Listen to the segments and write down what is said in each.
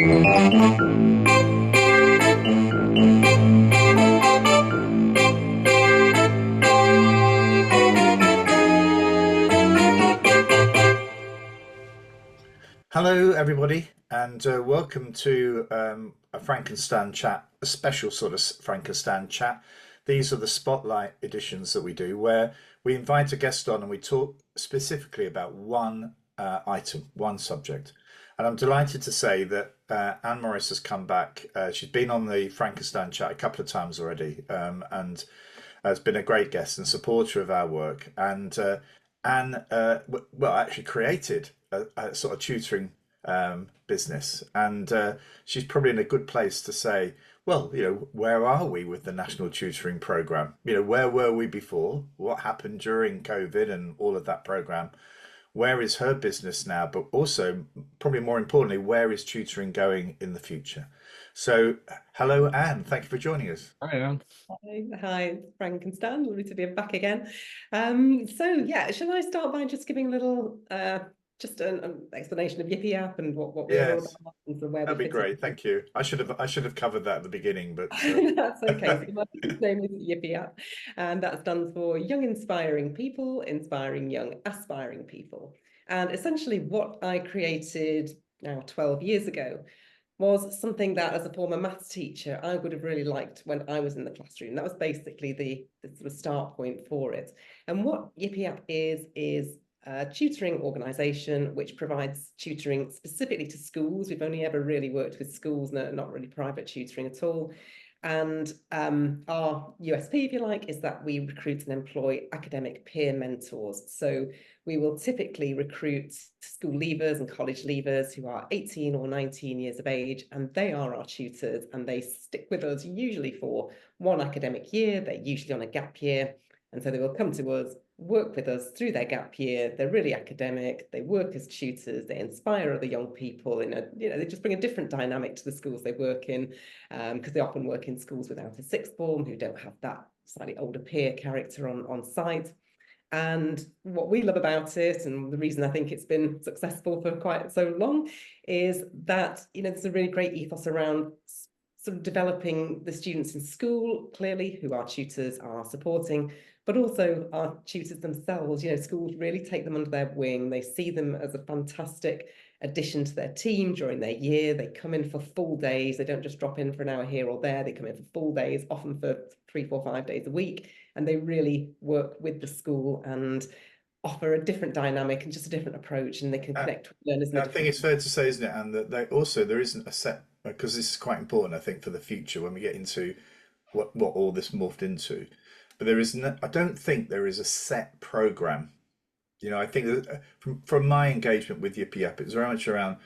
Hello, everybody, and welcome to a Frankenstan chat, a special sort of Frankenstan chat. These are the spotlight editions that we do, where we invite a guest on and we talk specifically about one item, one subject. And I'm delighted to say that Anne Morris has come back. She's been on the Frankenstan chat a couple of times already, and has been a great guest and supporter of our work. And Anne, well, actually created a sort of tutoring business, and she's probably in a good place to say, well, where are we with the National Tutoring Programme? Where were we before? What happened during COVID and all of that programme? Where is her business now? But also, probably more importantly, where is tutoring going in the future? So, hello, Anne. Thank you for joining us. Hi, Anne. Hi, Frank and Stan. Lovely to be back again. So yeah, shall I start by just giving a little just an explanation of Yipiyap and what we're all Yes, about and sort of where we that'd be fit great. in? Thank you. I should have covered that at the beginning, but That's okay. So my name is Yipiyap, and that stands for Young Inspiring People, Inspiring Young Aspiring People. And essentially what I created now 12 years ago was something that, as a former maths teacher, I would have really liked when I was in the classroom. That was basically the sort of start point for it. And what Yipiyap is a tutoring organisation which provides tutoring specifically to schools. We've only ever really worked with schools, not really private tutoring at all. And our USP, if you like, is that we recruit and employ academic peer mentors. So we will typically recruit school leavers and college leavers who are 18 or 19 years of age, and they are our tutors, and they stick with us usually for one academic year. They're usually on a gap year, and so they will come to us, work with us through their gap year. They're really academic. They work as tutors. They inspire other young people. They just bring a different dynamic to the schools they work in, because they often work in schools without a sixth form who don't have that slightly older peer character on site. And what we love about it, and the reason I think it's been successful for quite so long, is that there's a really great ethos around sort of developing the students in school, clearly, who our tutors are supporting, but also our tutors themselves. Schools really take them under their wing. They see them as a fantastic addition to their team during their year. They come in for full days. They don't just drop in for an hour here or there. They come in for full days, often for 3, 4, 5 days a week. And they really work with the school and offer a different dynamic and just a different approach, and they can uh, connect with learners in a I think different. it's fair to say, isn't it, and that there isn't a set, because this is quite important, I think, for the future when we get into what all this morphed into. But there is no, I don't think there is a set program. I think that from my engagement with Yipiyap, it's very much around,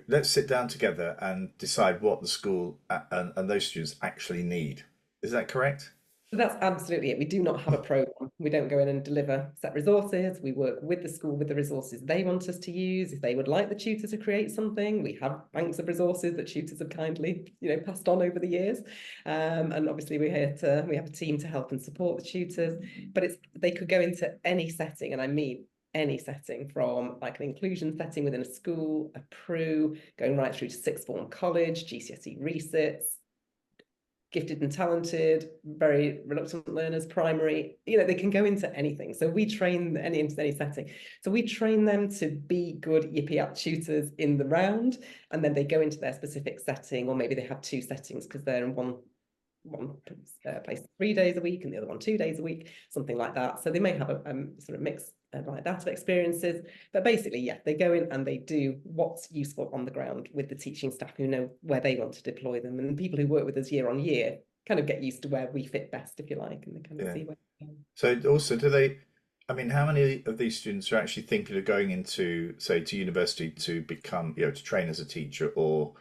let's sit down together and decide what the school and those students actually need. Is that correct? So that's absolutely it. We do not have a program. We don't go in and deliver set resources. We work with the school with the resources they want us to use. If they would like the tutor to create something, we have banks of resources that tutors have kindly, passed on over the years. And obviously we have a team to help and support the tutors. But they could go into any setting, and I mean any setting, from like an inclusion setting within a school, a PRU, going right through to sixth form college, GCSE resits, gifted and talented, very reluctant learners, primary, they can go into anything. So we train into any setting. So we train them to be good Yipiyap tutors in the round, and then they go into their specific setting, or maybe they have two settings because they're in one place 3 days a week and the other one 2 days a week, something like that. So they may have a sort of mix like that of experiences, but basically, yeah, they go in and they do what's useful on the ground with the teaching staff who know where they want to deploy them, and people who work with us year on year kind of get used to where we fit best, if you like, and they kind of Yeah. see where. So also, do they? I mean, how many of these students are actually thinking of going into, say, to university to become, to train as a teacher, or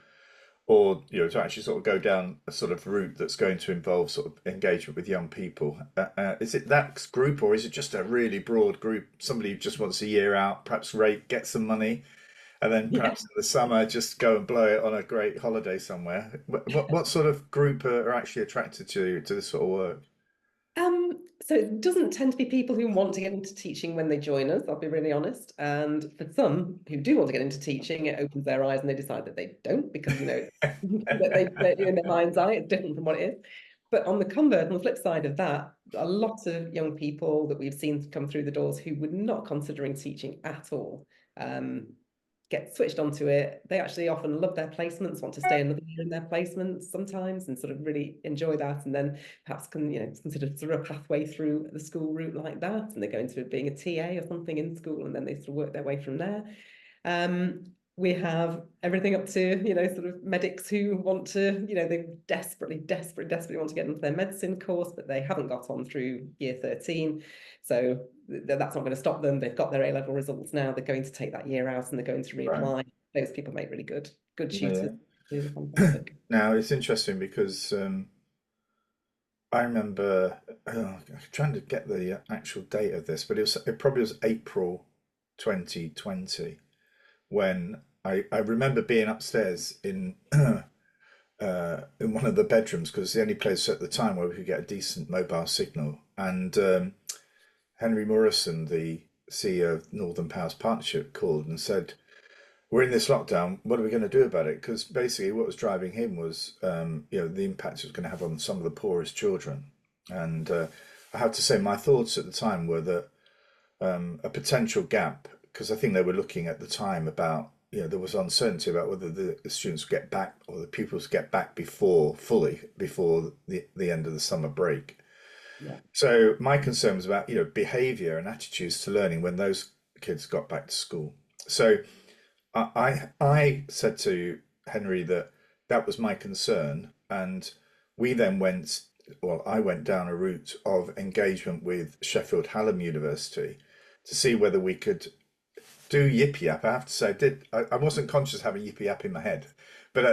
to actually sort of go down a sort of route that's going to involve sort of engagement with young people? Is it that group, or is it just a really broad group? Somebody who just wants a year out, perhaps rate, get some money, and then Yeah. perhaps in the summer just go and blow it on a great holiday somewhere. What sort of group are actually attracted to this sort of work? So it doesn't tend to be people who want to get into teaching when they join us, I'll be really honest. And for some who do want to get into teaching, it opens their eyes and they decide that they don't, because that they're in their mind's eye, it's different from what it is. But on the convert, on the flip side of that, a lot of young people that we've seen come through the doors who were not considering teaching at all, get switched onto it. They actually often love their placements, want to stay another year in their placements sometimes, and sort of really enjoy that, and then perhaps consider sort of a pathway through the school route like that, and they go into being a TA or something in school, and then they sort of work their way from there. We have everything up to, sort of medics who want to, they desperately want to get into their medicine course, but they haven't got on through year 13. So that's not going to stop them. They've got their A-level results now. They're going to take that year out and they're going to reapply. Right. Those people make really good tutors. Yeah. Fantastic. Now, it's interesting because I remember trying to get the actual date of this, but it probably was April 2020 when I remember being upstairs in one of the bedrooms, because it's the only place at the time where we could get a decent mobile signal. And Henry Morrison, the CEO of Northern Powers Partnership, called and said, "We're in this lockdown. What are we going to do about it?" Because basically, what was driving him was, the impact it was going to have on some of the poorest children. And I have to say, my thoughts at the time were that a potential gap, because I think they were looking at the time about, there was uncertainty about whether the students would get back or the pupils get back before the end of the summer break. Yeah. So my concern was about, behavior and attitudes to learning when those kids got back to school. So I said to Henry that was my concern, and we then I went down a route of engagement with Sheffield Hallam University to see whether we could do Yipiyap. I have to say, I wasn't conscious having Yipiyap in my head, but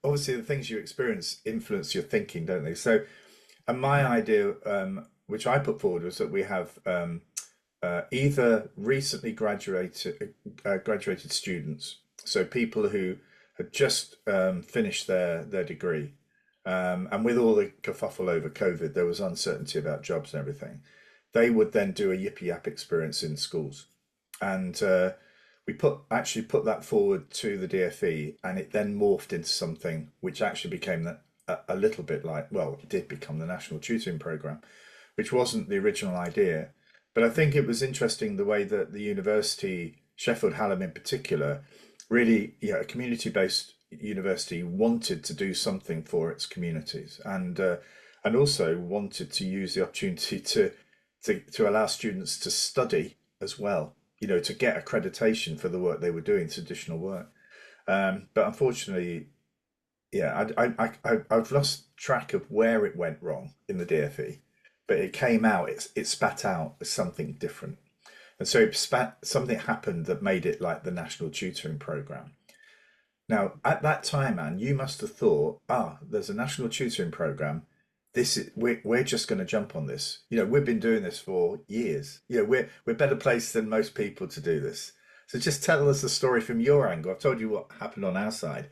obviously the things you experience influence your thinking, don't they? So, and my idea, which I put forward, was that we have either recently graduated students, so people who had just finished their degree, and with all the kerfuffle over COVID, there was uncertainty about jobs and everything. They would then do a Yipiyap experience in schools, and we actually put that forward to the DfE, and it then morphed into something which actually became a little bit like, well, it did become the National Tutoring Programme, which wasn't the original idea. But I think it was interesting the way that the university, Sheffield Hallam in particular, really, a community-based university, wanted to do something for its communities, and also wanted to use the opportunity to allow students to study as well, to get accreditation for the work they were doing, traditional work. But unfortunately, I've lost track of where it went wrong in the DfE, but it came out, it spat out as something different. And so something happened that made it like the National Tutoring Programme. Now, at that time, Anne, you must have thought, there's a National Tutoring Programme. We're just going to jump on this. We've been doing this for years. We're better placed than most people to do this. So just tell us the story from your angle. I've told you what happened on our side.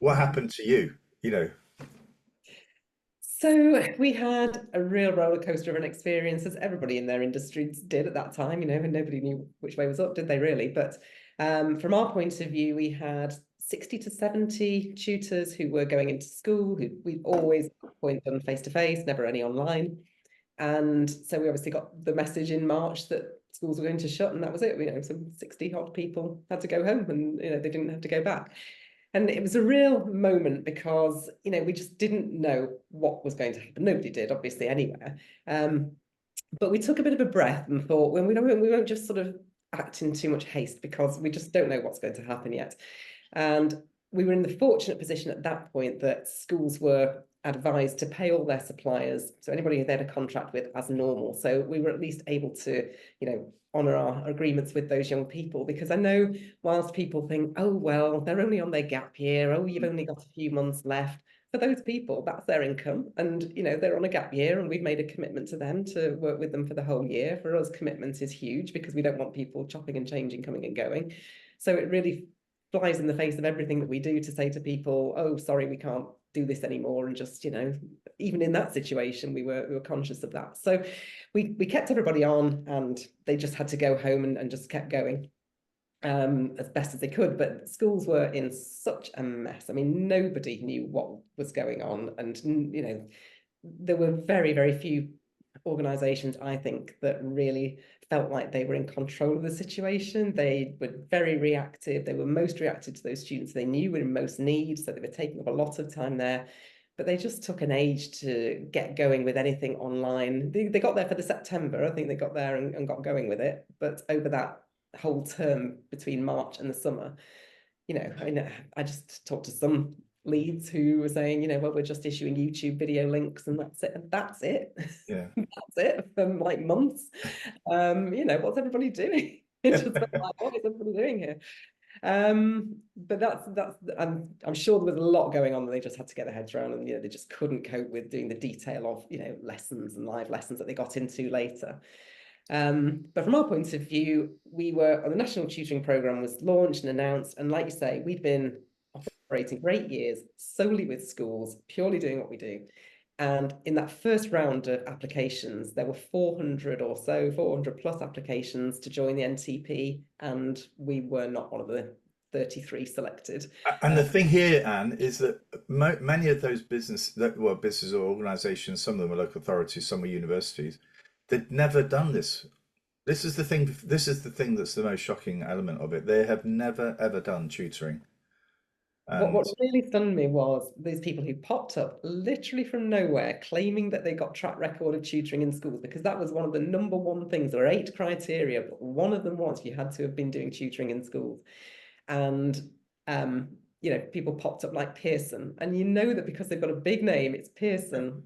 What happened to you? So we had a real roller coaster of an experience, as everybody in their industry did at that time, and nobody knew which way was up, did they really? But from our point of view, we had 60 to 70 tutors who were going into school, who we'd always point them face-to-face, never any online. And so we obviously got the message in March that schools were going to shut, and that was it. Some 60 odd people had to go home, and they didn't have to go back. And it was a real moment because, we just didn't know what was going to happen. Nobody did, obviously, anywhere. But we took a bit of a breath and thought, we won't just sort of act in too much haste, because we just don't know what's going to happen yet. And we were in the fortunate position at that point that schools were advised to pay all their suppliers, so anybody they had a contract with, as normal. So we were at least able to, honour our agreements with those young people, because I know whilst people think, oh, well, they're only on their gap year, oh, you've only got a few months left. For those people, that's their income, and they're on a gap year, and we've made a commitment to them to work with them for the whole year. For us, commitment is huge, because we don't want people chopping and changing, coming and going. So it really flies in the face of everything that we do to say to people, oh, sorry, we can't do this anymore, and just, even in that situation, we were conscious of that. So we kept everybody on, and they just had to go home and just kept going as best as they could. But schools were in such a mess. I mean, nobody knew what was going on, and there were very, very few organizations, I think, that really felt like they were in control of the situation. They were very reactive. They were most reactive to those students they knew were in most need, so they were taking up a lot of time there. But they just took an age to get going with anything online. They got there for the September. I think they got there and got going with it. But over that whole term between March and the summer, I just talked to some leads who were saying, well, we're just issuing YouTube video links and that's it. And that's it. Yeah. That's it for like months. What's everybody doing? It's just like, what is everybody doing here? But that's I'm sure there was a lot going on that they just had to get their heads around, and they just couldn't cope with doing the detail of lessons and live lessons that they got into later. But from our point of view, the National Tutoring Programme was launched and announced, and like you say, we'd been operating for 8 years solely with schools, purely doing what we do. And in that first round of applications, there were 400 or so, 400 plus applications to join the NTP, and we were not one of the 33 selected. And the thing here, Anne, is that many of those business or organisations, some of them are local authorities, some are universities, they'd never done this. This is the thing. This is the thing that's the most shocking element of it. They have never ever done tutoring. What really stunned me was these people who popped up literally from nowhere, claiming that they got track record of tutoring in schools, because that was one of the number one things. There were 8 criteria, but one of them was you had to have been doing tutoring in schools. And people popped up like Pearson, and that because they've got a big name, it's Pearson.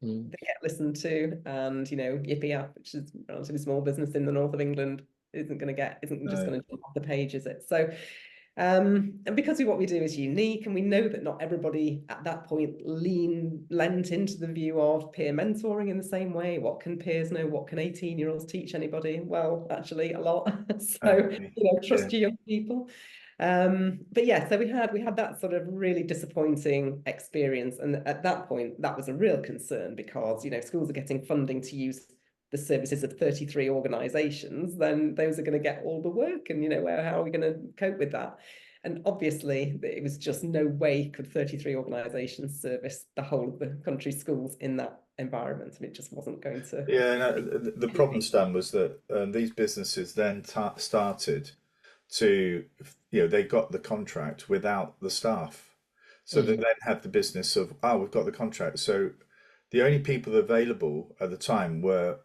They get listened to, and Yipiyap, which is a relatively small business in the north of England, isn't just going to jump off the page, is it? So and because what we do is unique, and we know that not everybody at that point lent into the view of peer mentoring in the same way. What can peers know? What can 18-year-olds teach anybody? Well, actually a lot. So trust your young people. But yeah, so we had that sort of really disappointing experience, and at that point that was a real concern, because schools are getting funding to use the services of 33 organizations, then those are going to get all the work, and how are we going to cope with that? And obviously it was just no way could 33 organizations service the whole of the country's schools in that environment, and it just wasn't going to. The problem, Stan, was that these businesses then started to, they got the contract without the staff, so they then had the business of, we've got the contract, so the only people available at the time were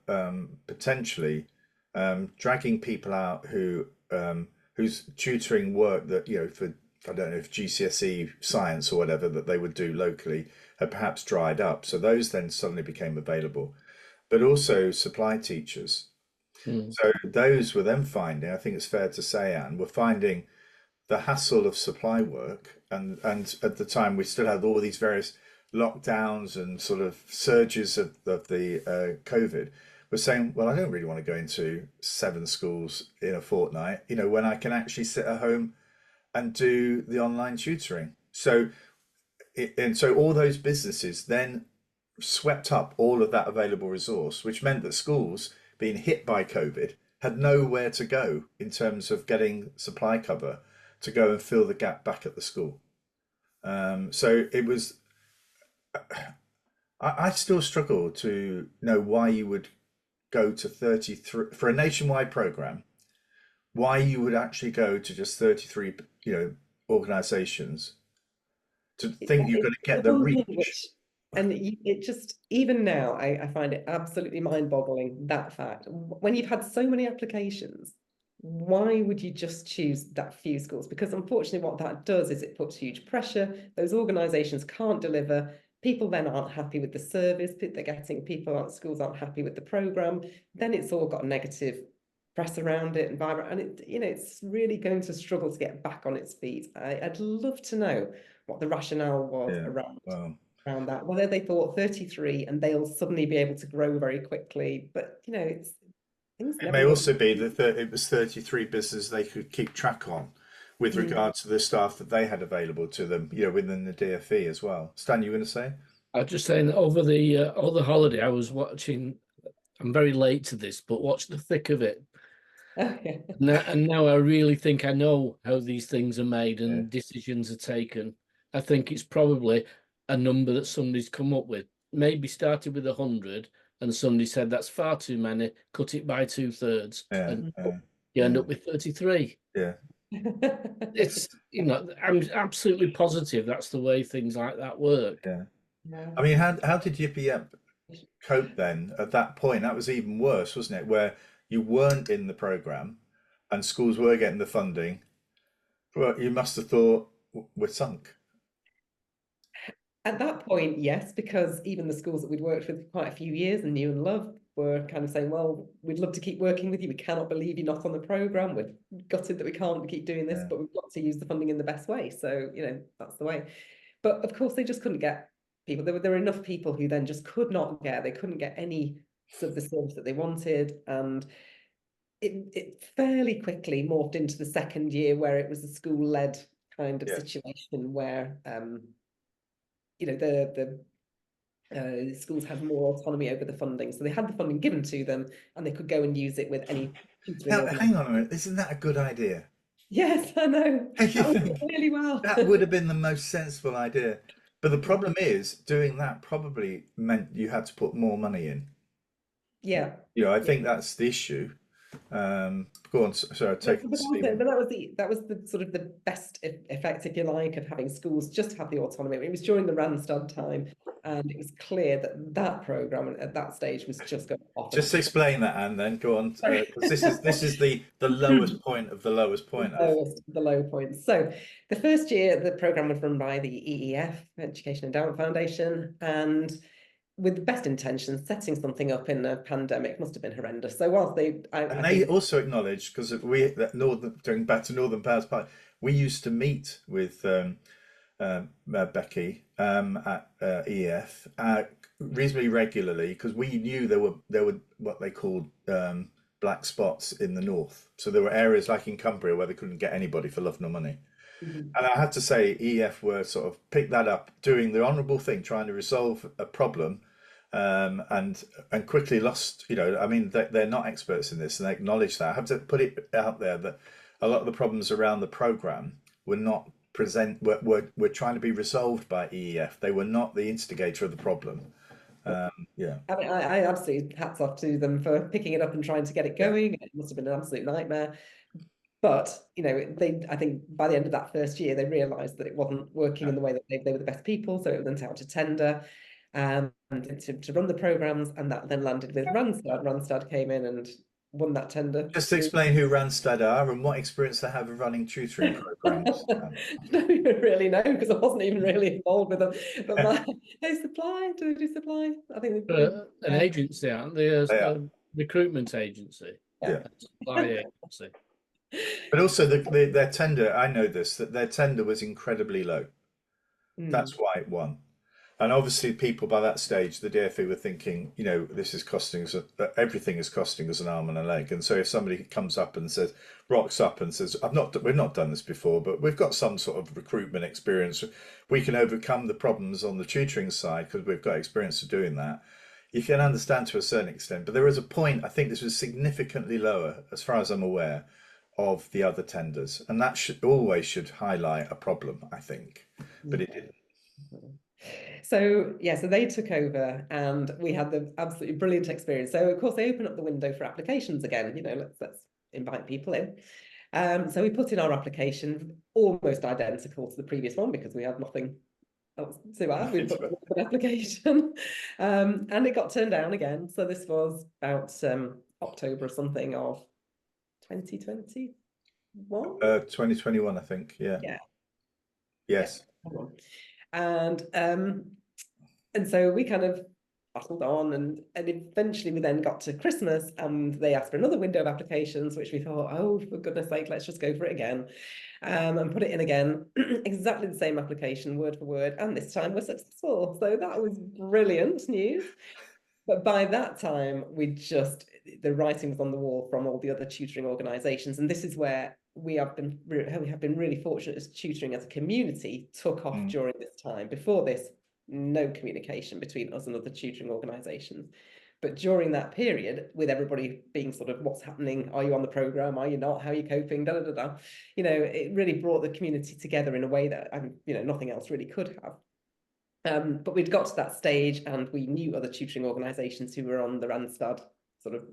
potentially dragging people out whose tutoring work that for, I don't know, if GCSE science or whatever that they would do locally had perhaps dried up, so those then suddenly became available, but also supply teachers. So those were then finding, I think it's fair to say, Anne, were finding the hassle of supply work, and at the time we still had all these various lockdowns and sort of surges of the COVID, were saying, well, I don't really want to go into 7 schools in a fortnight, when I can actually sit at home and do the online tutoring. So all those businesses then swept up all of that available resource, which meant that schools being hit by COVID had nowhere to go in terms of getting supply cover to go and fill the gap back at the school. So it was, I still struggle to know why you would go to 33 for a nationwide program, why you would actually go to just 33 organizations, to think you're going to get the reach. And it just, even now, I find it absolutely mind-boggling, that fact. When you've had so many applications, why would you just choose that few schools? Because unfortunately what that does is it puts huge pressure. Those organizations can't deliver. People then aren't happy with the service they're getting. Schools aren't happy with the program. Then it's all got negative press around it and viral, and it's really going to struggle to get back on its feet. I'd love to know what the rationale was around that, whether they thought 33 and they'll suddenly be able to grow very quickly. But it may also be that it was 33 businesses they could keep track on, with regard to the staff that they had available to them, within the DfE as well. Stan, you going to say? I was just saying that over the holiday, I was watching. I'm very late to this, but watch the thick of it. Okay. And now I really think I know how these things are made and Yeah. decisions are taken. I think it's probably a number that somebody's come up with. Maybe started with 100, and somebody said that's far too many. Cut it by 2/3, Yeah, and yeah, you end yeah. up with 33. Yeah. It's I'm absolutely positive that's the way things like that work. Yeah. Yeah. I mean, how did Yipiyap cope then at that point? That was even worse, wasn't it? Where you weren't in the program and schools were getting the funding. Well, you must have thought we're sunk. At that point, yes, because even the schools that we'd worked with for quite a few years and knew and loved were kind of saying, well, we'd love to keep working with you. We cannot believe you're not on the programme. We're gutted that we can't keep doing this, Yeah. but we've got to use the funding in the best way. So, that's the way. But of course, they just couldn't get people. There were enough people who then just could not they couldn't get any of the service that they wanted. And it fairly quickly morphed into the second year where it was a school-led kind of Yeah. situation where the schools had more autonomy over the funding. So they had the funding given to them and they could go and use it with any tutoring Now, organisation. hang on a minute. Isn't that a good idea? Yes, I know. Don't you That worked think? really well. That would have been the most sensible idea. But the problem is, doing that probably meant you had to put more money in. Yeah. I think that's the issue. Go on, sorry, take But the steam. that was the sort of the best effect, if you like, of having schools just have the autonomy. It was during the Randstad time, and it was clear that that programme at that stage was just going off. Just explain that, Anne, then go on, because this is the lowest point of the lowest point. The low points. So the first year, the programme was run by the EEF, Education Endowment Foundation, and with the best intentions, setting something up in a pandemic must have been horrendous. So whilst And they also acknowledged, because going back to Northern Powers Park, we used to meet with Becky at EF reasonably regularly because we knew there were what they called black spots in the north. So there were areas like in Cumbria where they couldn't get anybody for love nor money. And I have to say, EF were sort of picked that up, doing the honourable thing, trying to resolve a problem, and quickly lost. I mean, they're not experts in this, and they acknowledge that. I have to put it out there that a lot of the problems around the programme were not were trying to be resolved by EEF. They were not the instigator of the problem. Yeah. I mean, I absolutely hats off to them for picking it up and trying to get it going. It must have been an absolute nightmare. But I think by the end of that first year, they realised that it wasn't working in the way that they were the best people. So it went out to tender and to run the programmes, and that then landed with Randstad. Randstad came in and won that tender. Just to explain who Randstad are and what experience they have of running tutoring programs. I don't even really know because I wasn't even really involved with them. But they supply. Do they do supply? I think An agency, aren't they? They are. A recruitment agency. Yeah. A supply agency. But also their tender, I know this, that their tender was incredibly low. That's why it won. And obviously people by that stage, the DfE were thinking, this is costing us, everything is costing us an arm and a leg. And so if somebody comes up and rocks up and says, we've not done this before, but we've got some sort of recruitment experience. We can overcome the problems on the tutoring side because we've got experience of doing that. You can understand to a certain extent, but there is a point, I think this was significantly lower, as far as I'm aware, of the other tenders. And that should highlight a problem, I think, but it didn't. So so they took over and we had the absolutely brilliant experience. So of course they opened up the window for applications again, let's invite people in. So we put in our application almost identical to the previous one because we had nothing else to add. We put an application and it got turned down again. So this was about October or something of 2021. 2021, I think. Yeah. Yes. And so we kind of battled on and eventually we then got to Christmas and they asked for another window of applications, which we thought, oh, for goodness sake, let's just go for it again. And put it in again, exactly the same application, word for word, and this time we're successful. So that was brilliant news. But by that time, the writing was on the wall from all the other tutoring organisations. And this is where we have been really fortunate as tutoring as a community took off during this time. Before this, no communication between us and other tutoring organisations. But during that period, with everybody being sort of, what's happening? Are you on the programme? Are you not? How are you coping? Da, da, da, da. You know, it really brought the community together in a way that, you know, nothing else really could have. But we'd got to that stage and we knew other tutoring organisations who were on the Randstad sort of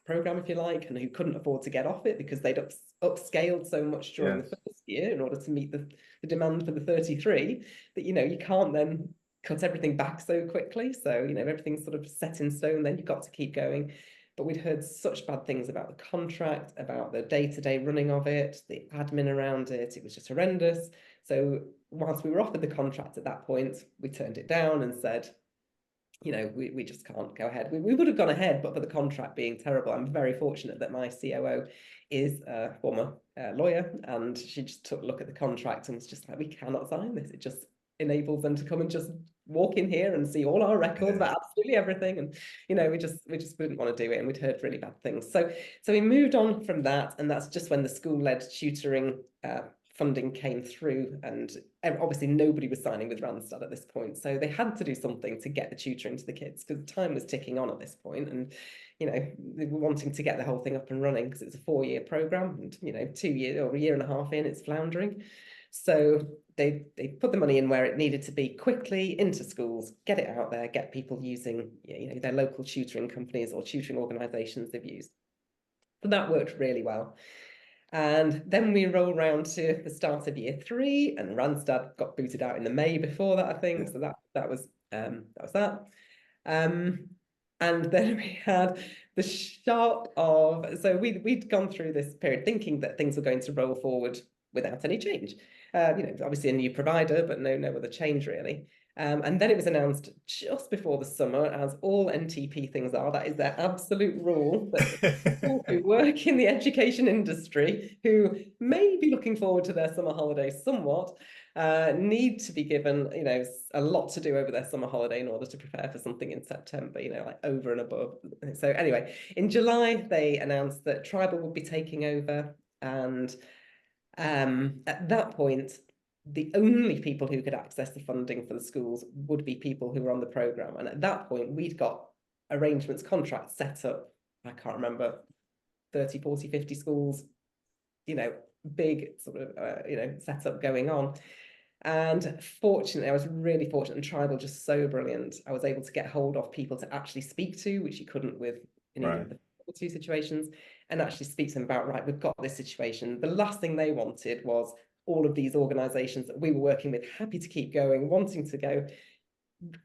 programme, if you like, and who couldn't afford to get off it because they'd upscaled so much during the first year in order to meet the demand for the 33, that, you know, you can't then cut everything back so quickly. So, you know, everything's sort of set in stone, then you've got to keep going. But we'd heard such bad things about the contract, about the day-to-day running of it, the admin around it. It was just horrendous. So whilst we were offered the contract at that point, we turned it down and said, you know, we just can't go ahead. We would have gone ahead, but for the contract being terrible. I'm very fortunate that my COO is a former lawyer, and she just took a look at the contract and was just like, we cannot sign this. It just enables them to come and just walk in here and see all our records about absolutely everything. And, you know, we just wouldn't want to do it. And we'd heard really bad things. So we moved on from that. And that's just when the school-led tutoring funding came through, and obviously nobody was signing with Randstad at this point, so they had to do something to get the tutoring to the kids because time was ticking on at this point, and you know, they were wanting to get the whole thing up and running because it's a 4-year program, and you know, 2 years or a year and a half in, it's floundering. So they put the money in where it needed to be quickly into schools, get it out there, get people using, you know, their local tutoring companies or tutoring organisations they've used. So that worked really well. And then we roll round to the start of year 3, and Randstad got booted out in the May before that, I think. So that was that. And then we had the shock of, so we'd gone through this period thinking that things were going to roll forward without any change. You know, obviously a new provider, but no other change really. And then it was announced just before the summer, as all NTP things are, that is their absolute rule, that people who work in the education industry, who may be looking forward to their summer holidays somewhat, need to be given, you know, a lot to do over their summer holiday in order to prepare for something in September, you know, like over and above. So anyway, in July, they announced that Tribal would be taking over, and at that point, the only people who could access the funding for the schools would be people who were on the programme. And at that point, we'd got arrangements, contracts set up, I can't remember, 30, 40, 50 schools, you know, big sort of, you know, setup going on. And fortunately, I was really fortunate, and Tribal just so brilliant. I was able to get hold of people to actually speak to, which you couldn't with any of the two situations, and actually speak to them about, right, we've got this situation. The last thing they wanted was all of these organisations that we were working with happy to keep going, wanting to go.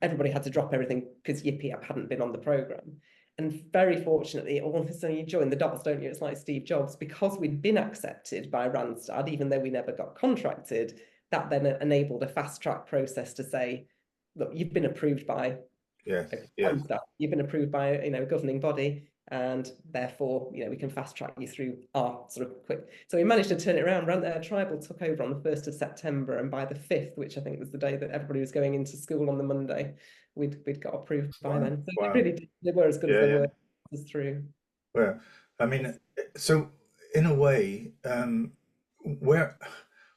Everybody had to drop everything because Yipiyap hadn't been on the programme. And very fortunately, all of a sudden you join the dots, don't you? It's like Steve Jobs, because we'd been accepted by Randstad, even though we never got contracted, that then enabled a fast track process to say, look, you've been approved by Randstad, you've been approved by, you know, a governing body, and therefore, you know, we can fast track you through our sort of quick. So we managed to turn it around. Tribal took over on the 1st of September, and by the 5th, which I think was the day that everybody was going into school on the Monday, we'd got approved by then. So they really did, they were as good as they were through. Well, I mean, so in a way, where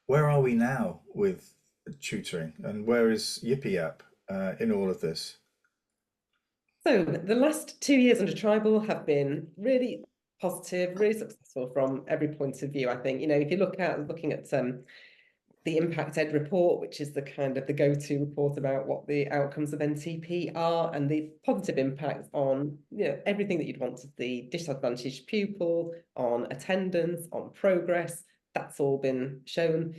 are we now with tutoring, and where is Yipiyap in all of this? So the last 2 years under Tribal have been really positive, really successful from every point of view. I think, you know, if you looking at the Impact Ed report, which is the kind of the go-to report about what the outcomes of NTP are, and the positive impacts on, you know, everything that you'd want to see, disadvantaged pupil, on attendance, on progress, that's all been shown.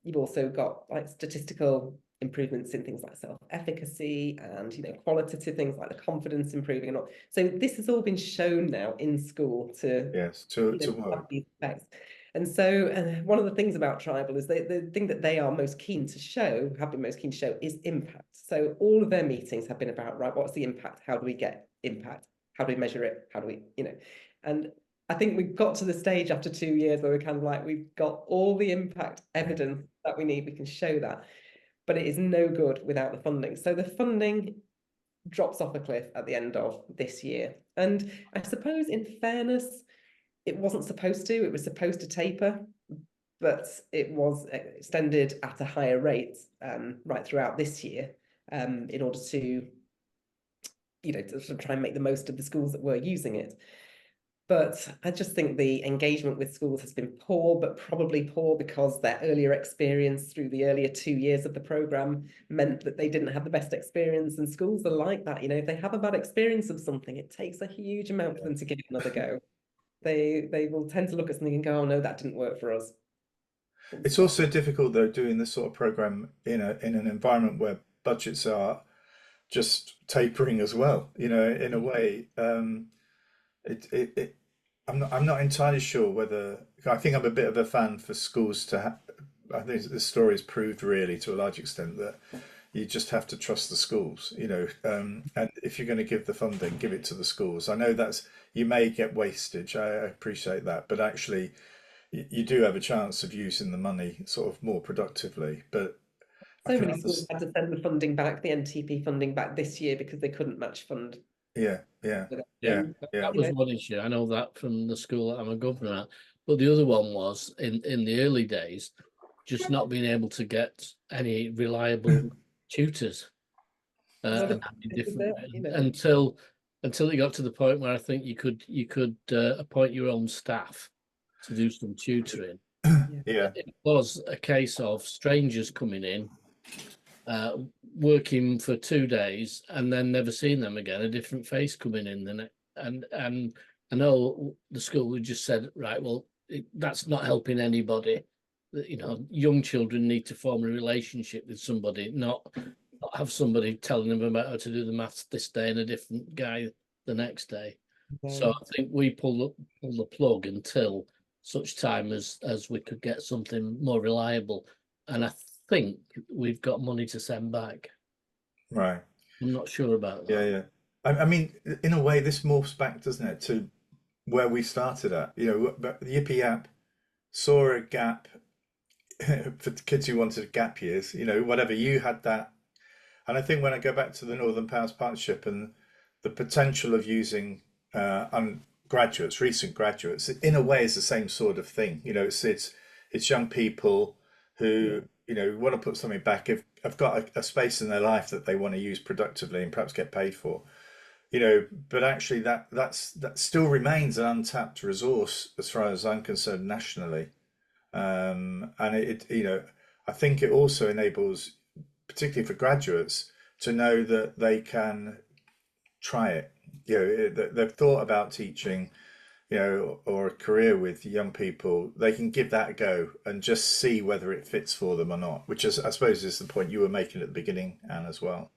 You've also got like statistical improvements in things like self-efficacy and, you know, qualitative things like the confidence improving and all. So this has all been shown now in school to have these effects. And so one of the things about Tribal is the thing that they are most keen to show, have been most keen to show, is impact. So all of their meetings have been about, right, what's the impact? How do we get impact? How do we measure it? How do we, you know, and I think we've got to the stage after 2 years where we're kind of like, we've got all the impact evidence that we need, we can show that. But it is no good without the funding. So the funding drops off a cliff at the end of this year. And I suppose, in fairness, it wasn't supposed to. It was supposed to taper, but it was extended at a higher rate right throughout this year in order to, to sort of try and make the most of the schools that were using it. But I just think the engagement with schools has been poor, but probably poor because their earlier experience through the earlier 2 years of the programme meant that they didn't have the best experience. And schools are like that, if they have a bad experience of something, it takes a huge amount for them to give it another go. They will tend to look at something and go, oh no, that didn't work for us. It's also difficult though doing this sort of program in an environment where budgets are just tapering as well. In a way, I'm not entirely sure whether I think I'm a bit of a fan for schools to have. I think this story has proved really to a large extent that you just have to trust the schools, and if you're going to give the funding, give it to the schools. I know you may get wastage. I appreciate that, but actually you do have a chance of using the money sort of more productively. But so many schools had to send the funding back, the NTP funding back this year because they couldn't match fund. Yeah. That was one issue. I know that from the school that I'm a governor at. But the other one was in the early days, just not being able to get any reliable tutors. Until it got to the point where I think you could appoint your own staff to do some tutoring. Yeah. It was a case of strangers coming in, working for 2 days and then never seeing them again, a different face coming in and I know the school would just said, right, well, that's not helping anybody. Young children need to form a relationship with somebody, not have somebody telling them about how to do the maths this day and a different guy the next day. So I think we pull the plug until such time as we could get something more reliable. And I think we've got money to send back. Right. I'm not sure about that. Yeah. I mean, in a way, this morphs back, doesn't it, to where we started at. But the Yipiyap saw a gap for kids who wanted gap years. Whatever, you had that. And I think when I go back to the Northern Powers Partnership and the potential of using recent graduates, in a way, is the same sort of thing. It's young people who want to put something back. If I've got a space in their life that they want to use productively and perhaps get paid for, but actually that still remains an untapped resource as far as I'm concerned nationally, and I think it also enables, particularly for graduates, to know that they can try it. They've thought about teaching, or a career with young people. They can give that a go and just see whether it fits for them or not, which is, I suppose, is the point you were making at the beginning, Anne, as well.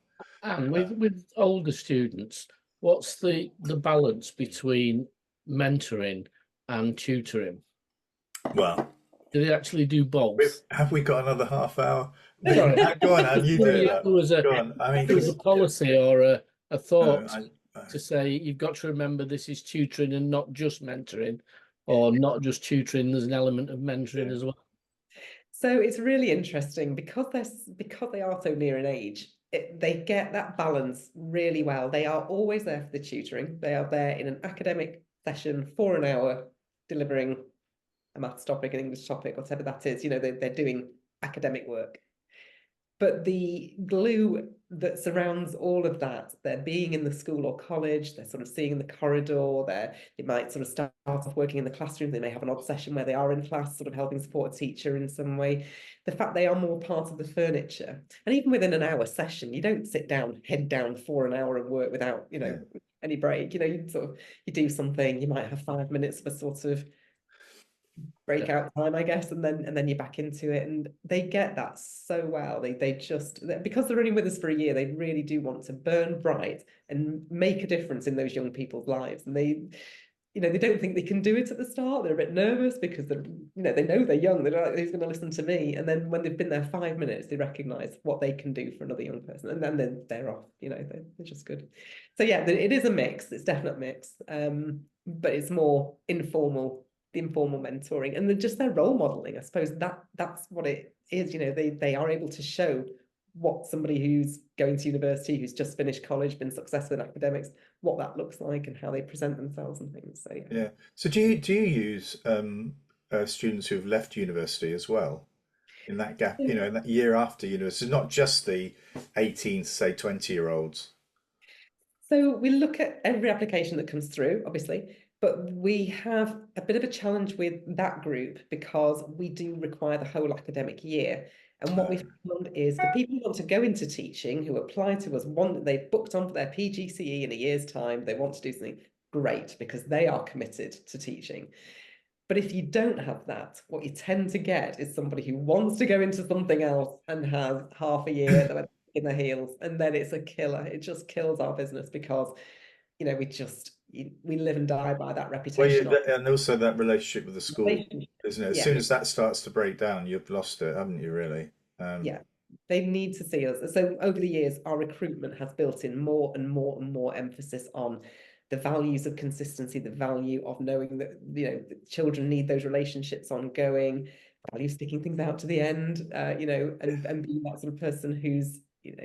And with older students, what's the balance between mentoring and tutoring? Well, do they actually do both? Have we got another half hour? Sorry. Go on, Anne, you do that. There was a policy or a thought to say you've got to remember this is tutoring and not just mentoring, or not just tutoring, there's an element of mentoring as well. So it's really interesting because they are so near in age. They get that balance really well. They are always there for the tutoring. They are there in an academic session for an hour, delivering a maths topic, an English topic, whatever that is. They're doing academic work. But the glue that surrounds all of that, they're being in the school or college, they're sort of seeing in the corridor, they might sort of start off working in the classroom, they may have an odd session where they are in class, sort of helping support a teacher in some way. The fact they are more part of the furniture. And even within an hour session, you don't sit down, head down for an hour and work without, any break. You do something, you might have 5 minutes of a sort of breakout time, I guess, and then you're back into it, and they get that so well. They just, because they're only with us for a year, they really do want to burn bright and make a difference in those young people's lives. And they don't think they can do it at the start. They're a bit nervous because they know they're young. They're like, who's going to listen to me? And then when they've been there 5 minutes, they recognize what they can do for another young person, and then they're off. They're just good. So yeah, it is a mix. It's definite mix, but it's more informal. The informal mentoring and just their role modeling. I suppose that's what it is. They are able to show what somebody who's going to university, who's just finished college, been successful in academics, what that looks like and how they present themselves and things. So yeah. Yeah. So do you use students who've left university as well in that gap, in that year after university, not just the 18 to say 20-year-olds? So we look at every application that comes through, obviously, but we have a bit of a challenge with that group because we do require the whole academic year. And what we've found is the people who want to go into teaching, who apply to us, they've booked on for their PGCE in a year's time, they want to do something great because they are committed to teaching. But if you don't have that, what you tend to get is somebody who wants to go into something else and has half a year that went in their heels, and then it's a killer. It just kills our business because, we live and die by that Well, reputation of and also that relationship with the school, relationship. isn't it? As Yeah, soon as that starts to break down, you've lost it, haven't you, really? yeah. They need to see us. So over the years, our recruitment has built in more and more and more emphasis on the values of consistency, the value of knowing that, that children need those relationships ongoing, value sticking things out to the end, and being that sort of person who's,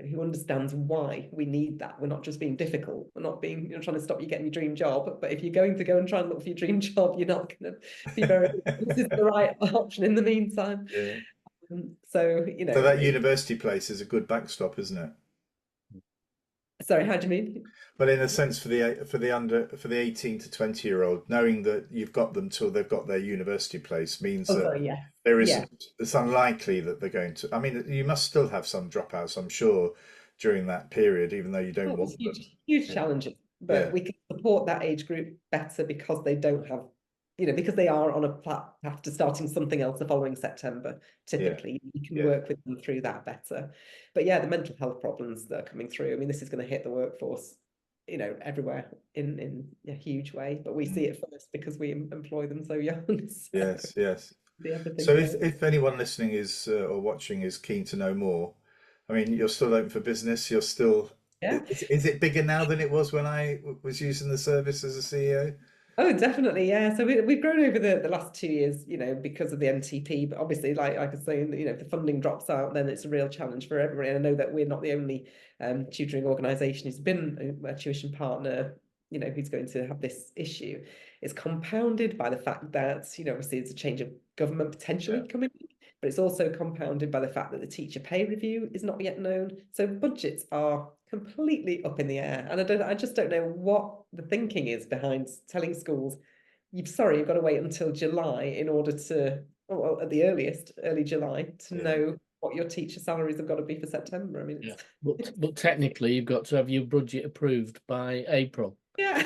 who understands why we need that. We're not just being difficult. We're not being, trying to stop you getting your dream job. But if you're going to go and try and look for your dream job, you're not going to be very, this is the right option in the meantime. Yeah. So, So that university place is a good backstop, isn't it? Sorry, how do you mean? But in a sense, for the 18 to 20-year-old, knowing that you've got them till they've got their university place means Oh, that sorry, yeah. there Yeah. isn't. It's unlikely that they're going to. I mean, you must still have some dropouts, I'm sure, during that period, even though you don't Oh, want there's them. huge Yeah. challenges, but Yeah. we can support that age group better because they don't have, because they are on a path to starting something else the following September. Typically, you can Yeah. work with them through that better. But yeah, the mental health problems that are coming through. I mean, this is going to hit the workforce, everywhere in a huge way. But we see it first because we employ them so young. So Yes, yes. everything So goes. if anyone listening is or watching is keen to know more, I mean, you're still open for business. You're still. Yeah. Is it bigger now than it was when I was using the service as a CEO? Oh, definitely, yeah. So we've grown over the last 2 years, because of the NTP. But obviously, like I was saying, if the funding drops out, then it's a real challenge for everybody. And I know that we're not the only tutoring organisation who's been a tuition partner, who's going to have this issue. It's compounded by the fact that, obviously, it's a change of government potentially coming, but it's also compounded by the fact that the teacher pay review is not yet known. So budgets are completely up in the air, and I just don't know what the thinking is behind telling schools, you've got to wait until July in order to, well, at the earliest, early July, to know what your teacher salaries have got to be for September. I mean, Yeah, but technically you've got to have your budget approved by April. yeah.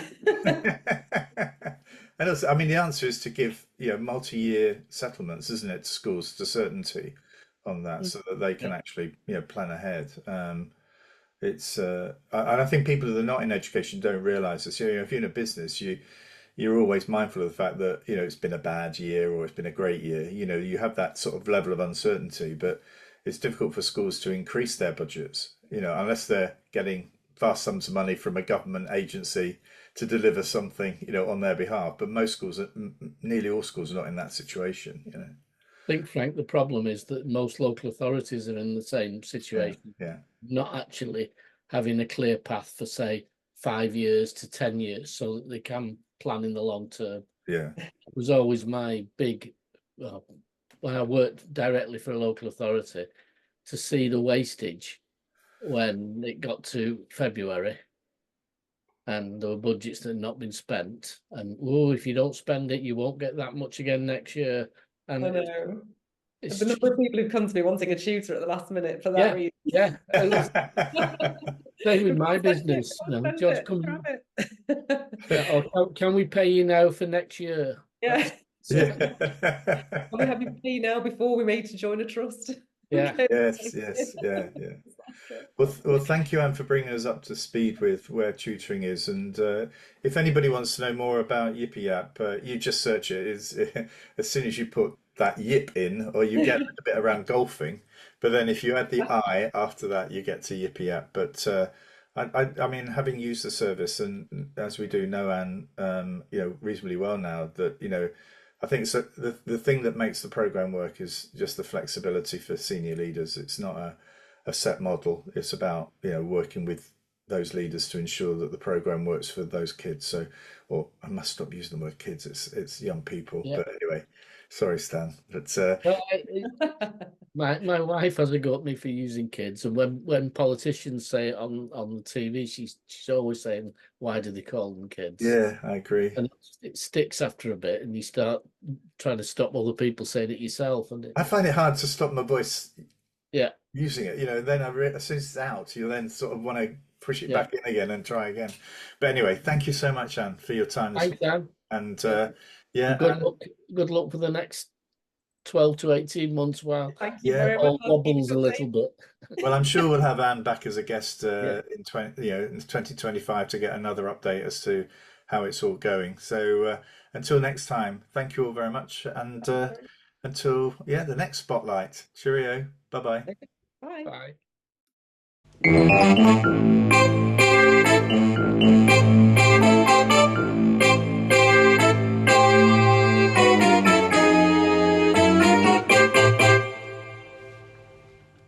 And also, I mean, the answer is to give multi-year settlements, isn't it, to schools, to certainty on that, so that they can actually plan ahead. And I think people that are not in education don't realise this. If you're in a business, you're always mindful of the fact that it's been a bad year or it's been a great year. You have that sort of level of uncertainty, but it's difficult for schools to increase their budgets. Unless they're getting vast sums of money from a government agency to deliver something on their behalf. But most schools, nearly all schools, are not in that situation. I think, Frank, the problem is that most local authorities are in the same situation. Yeah. Not actually having a clear path for, say, 5 years to 10 years so that they can plan in the long term. Yeah. It was always my big, when I worked directly for a local authority, to see the wastage when it got to February and there were budgets that had not been spent. And, if you don't spend it, you won't get that much again next year. And I know. it's The number of people who've come to me wanting a tutor at the last minute for that reason. Yeah. Same with my business. Just come. Or can we pay you now for next year? Yeah. Yeah. Can we have you pay now before we made to join a trust? Yeah. Yes. Yeah. Well, thank you, Anne, for bringing us up to speed with where tutoring is. And if anybody wants to know more about Yipiyap, you just search it. As soon as you put that yip in, or you get a bit around golfing, but then if you add the I after that, you get to Yipiyap. But I mean, having used the service, and as we do know Anne, reasonably well now, that I think so. The thing that makes the program work is just the flexibility for senior leaders. It's not a set model. It's about, working with those leaders to ensure that the program works for those kids. So, or I must stop using the word kids. It's young people. Yeah. But anyway, sorry, Stan. But Well, my wife has a go at me for using kids, and when politicians say it on the TV, she's always saying, "Why do they call them kids?" yeah, I agree. And it sticks after a bit, and you start trying to stop other people saying it yourself, and I find it hard to stop my voice yeah, using it. Then as soon as it's out, you then sort of want to push it yeah. back in again and try again. But anyway, thank you so much, Anne, for your time this Thanks, morning. Dan. And And good luck for the next 12 to 18 months while Thank you yeah, very much. all wobbles a little bit. well, I'm sure we'll have Anne back as a guest Yeah. in 2025 to get another update as to how it's all going. So until next time, thank you all very much, and until the next spotlight. Cheerio. Bye bye. Bye. Bye.